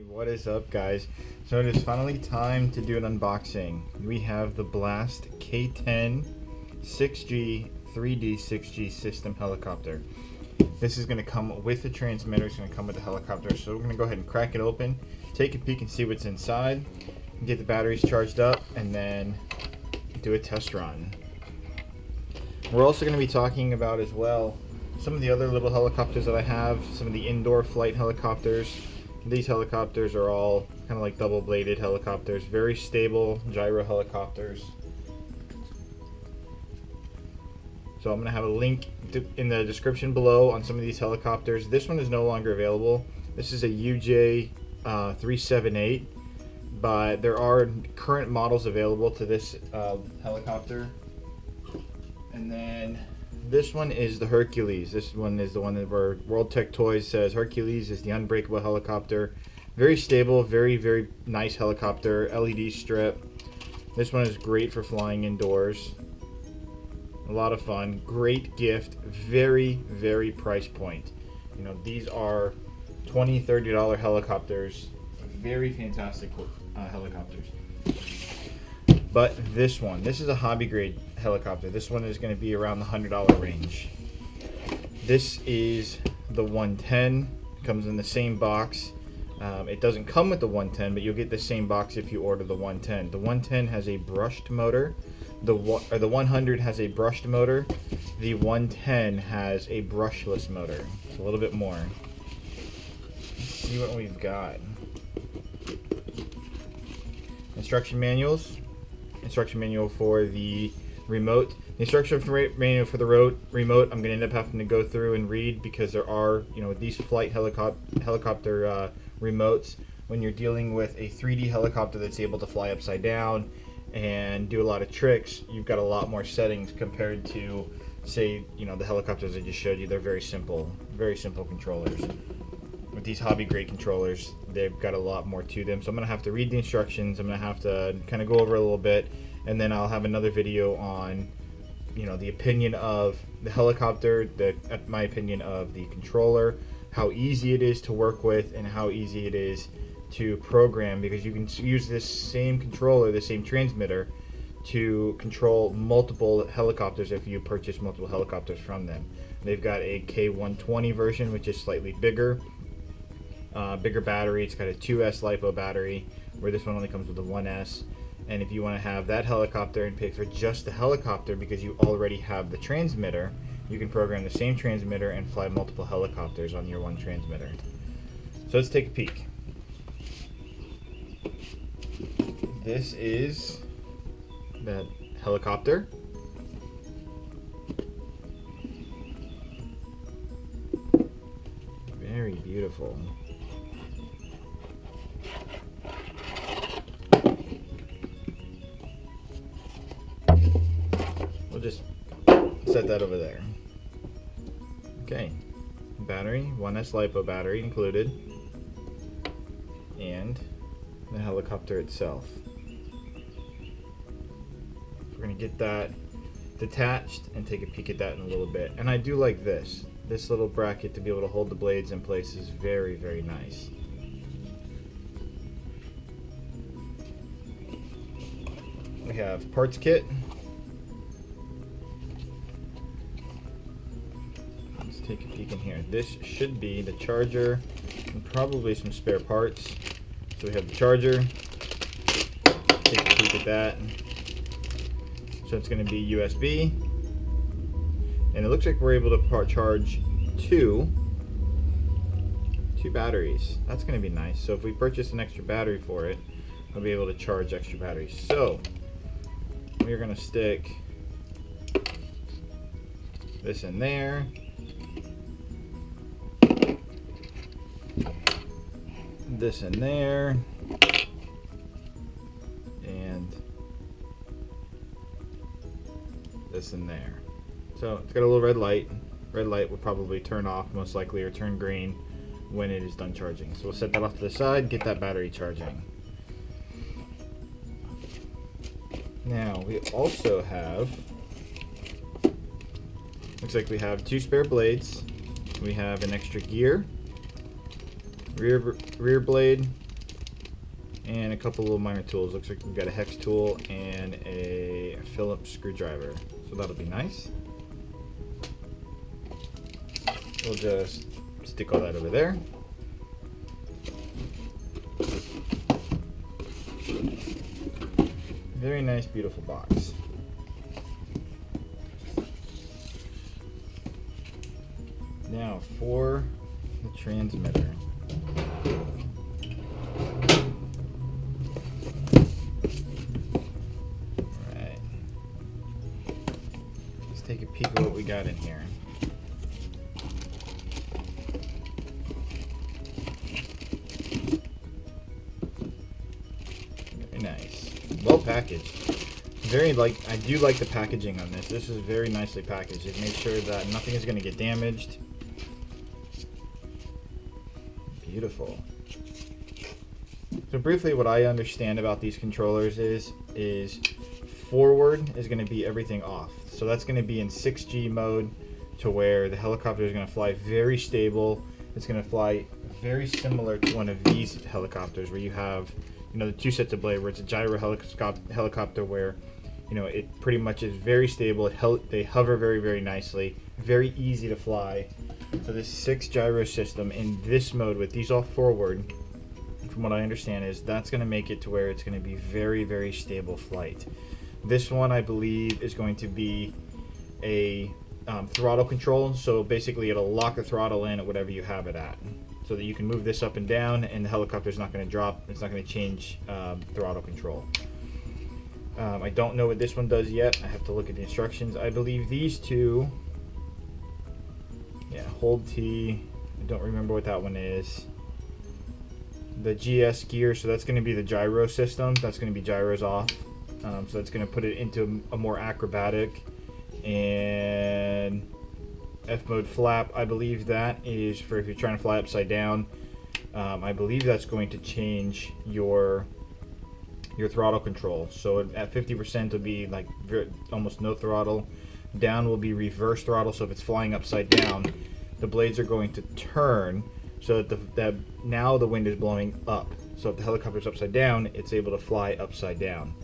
What is up, guys? So it is finally time to do an unboxing. We have the Blast K-10 6G 3D 6G system helicopter. This is going to come with the transmitter. It's going to come with the helicopter. So we're going to go ahead and crack it open, take a peek and see what's inside, get the batteries charged up, and then do a test run. We're also going to be talking about as well some of the other little helicopters that I have, some of the indoor flight helicopters. These helicopters are all kind of like double-bladed helicopters, very stable gyro helicopters. So I'm going to have a link in the description below on some of these helicopters. This one is no longer available. This is a UJ 378, but there are current models available to this helicopter. And then this one is the Hercules. This one is the one that where World Tech Toys says Hercules is the unbreakable helicopter. Very stable, very nice helicopter. LED strip. This one is great for flying indoors. A lot of fun. Great gift. Very price point. You know, these are $20, $30 helicopters. Very fantastic helicopters. But this is a hobby grade helicopter. This one is going to be around the $100 range. This is the 110. It comes in the same box. It doesn't come with the 110, but you'll get the same box if you order the 110. The 110 has a brushed motor. The 100 has a brushed motor. The 110 has a brushless motor. It's a little bit more. Let's see what we've got. Instruction manuals. Instruction manual for the remote. The instruction manual for the remote I'm going to end up having to go through and read, because there are, you know, these flight helicopter remotes, when you're dealing with a 3D helicopter that's able to fly upside down and do a lot of tricks, you've got a lot more settings compared to, say, you know, the helicopters I just showed you. They're very simple controllers. With these hobby grade controllers, they've got a lot more to them. So I'm going to have to read the instructions. I'm going to have to kind of go over a little bit, and then I'll have another video on, you know, the opinion of the helicopter, my opinion of the controller, how easy it is to work with, and how easy it is to program, because you can use this same controller, the same transmitter, to control multiple helicopters if you purchase multiple helicopters from them. They've got a K120 version, which is slightly bigger. Bigger battery. It's got a 2S LiPo battery, where this one only comes with a 1S. And if you want to have that helicopter and pay for just the helicopter because you already have the transmitter, you can program the same transmitter and fly multiple helicopters on your one transmitter. So let's take a peek. This is that helicopter. Very beautiful. We'll just set that over there. Okay. Battery, 1S LiPo battery included, and the helicopter itself. We're going to get that detached and take a peek at that in a little bit. And I do like this little bracket to be able to hold the blades in place is very nice. We have parts kit. Let's take a peek in here. This should be the charger and probably some spare parts. So we have the charger. Take a peek at that. So it's going to be USB. And it looks like we're able to charge two batteries. That's going to be nice. So if we purchase an extra battery for it, we'll be able to charge extra batteries. So we're going to stick this in there. This in there. And this in there. So it's got a little red light. Red light will probably turn off most likely, or turn green when it is done charging. So we'll set that off to the side, get that battery charging. Now we also have, looks like we have two spare blades. We have an extra gear, rear blade, and a couple little minor tools. Looks like we've got a hex tool and a Phillips screwdriver, so that'll be nice. We'll just stick all that over there. Very nice, beautiful box. Now for the transmitter. Alright. Let's take a peek at what we got in here. Very nice. Well packaged. I do like the packaging on this. This is very nicely packaged. It makes sure that nothing is going to get damaged. Beautiful. So briefly, what I understand about these controllers is forward is going to be everything off. So that's going to be in 6G mode, to where the helicopter is going to fly very stable. It's going to fly very similar to one of these helicopters, where you have, you know, the two sets of blade, where it's a gyro helicopter where, you know, it pretty much is very stable. They hover very, very nicely, very easy to fly. So this 6 gyro system in this mode with these all forward, from what I understand, is that's going to make it to where it's going to be very, very stable flight. This one, I believe, is going to be a throttle control. So basically it'll lock the throttle in at whatever you have it at, so that you can move this up and down and the helicopter's not going to drop. It's not going to change throttle control. I don't know what this one does yet. I have to look at the instructions. I believe these two, yeah, hold T. I don't remember what that one is. The GS gear, so that's going to be the gyro system. That's going to be gyros off. So that's going to put it into a more acrobatic. And F mode flap, I believe that is for if you're trying to fly upside down. I believe that's going to change your throttle control. So at 50% will be like almost no throttle. Down will be reverse throttle. So if it's flying upside down, the blades are going to turn so that now the wind is blowing up. So if the helicopter's upside down, it's able to fly upside down.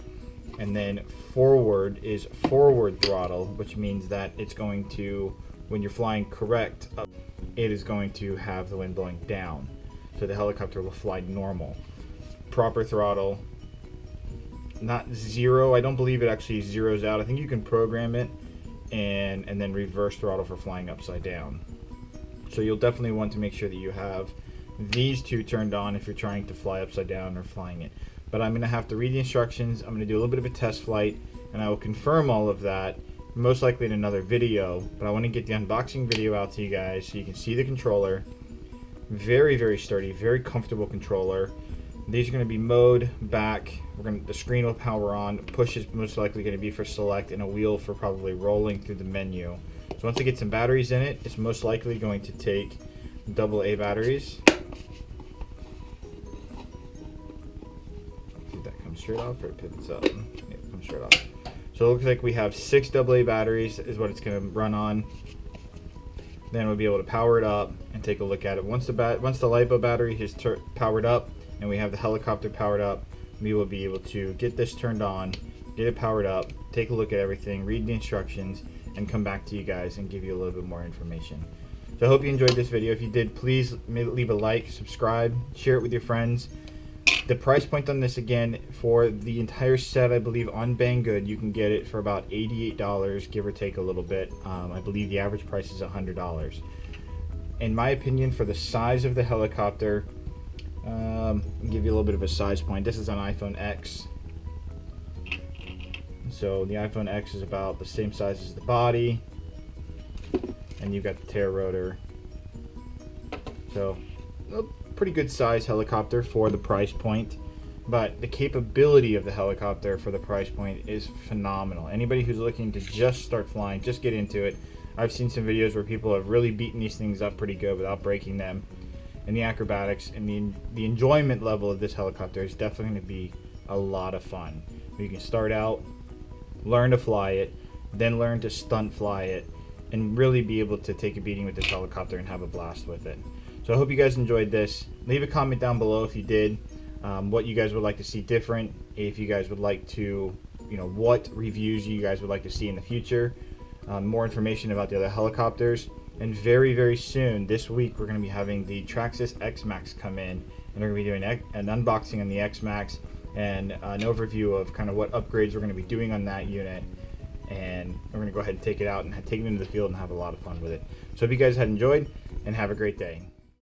And then forward is forward throttle, which means that it's going to, when you're flying correct up, it is going to have the wind blowing down. So the helicopter will fly normal. Proper throttle, not zero. I don't believe it actually zeroes out. I think you can program it and then reverse throttle for flying upside down. So you'll definitely want to make sure that you have these two turned on if you're trying to fly upside down or flying it. But I'm going to have to read the instructions. I'm going to do a little bit of a test flight, and I will confirm all of that most likely in another video. But I want to get the unboxing video out to you guys so you can see the controller. Very, very sturdy, very comfortable controller. These are going to be mode, back. The screen will power on. Push is most likely going to be for select, and a wheel for probably rolling through the menu. So once I get some batteries in it, it's most likely going to take AA batteries. See if that comes straight off or it pivots up. Yeah, it comes straight off. So it looks like we have 6 AA batteries is what it's going to run on. Then we'll be able to power it up and take a look at it. Once the LiPo battery is powered up and we have the helicopter powered up, we will be able to get this turned on, get it powered up, take a look at everything, read the instructions, and come back to you guys and give you a little bit more information. So I hope you enjoyed this video. If you did, please leave a like, subscribe, share it with your friends. The price point on this, again, for the entire set, I believe on Banggood, you can get it for about $88, give or take a little bit. I believe the average price is $100. In my opinion, for the size of the helicopter, I'll give you a little bit of a size point. This is an iPhone X. So the iPhone X is about the same size as the body, and you've got the tail rotor. So a pretty good size helicopter for the price point, but the capability of the helicopter for the price point is phenomenal. Anybody who's looking to just start flying, just get into it. I've seen some videos where people have really beaten these things up pretty good without breaking them, and the acrobatics and the enjoyment level of this helicopter is definitely going to be a lot of fun. You can start out, learn to fly it, then learn to stunt fly it, and really be able to take a beating with this helicopter and have a blast with it. So I hope you guys enjoyed this. Leave a comment down below if you did. what you guys would like to see different, if you guys would like to, what reviews you guys would like to see in the future, more information about the other helicopters. And very, very soon, this week, we're going to be having the Traxxas X-Max come in, and we're going to be doing an unboxing on the X-Max and an overview of kind of what upgrades we're going to be doing on that unit. And we're going to go ahead and take it out and take it into the field and have a lot of fun with it. So hope you guys had enjoyed, and have a great day.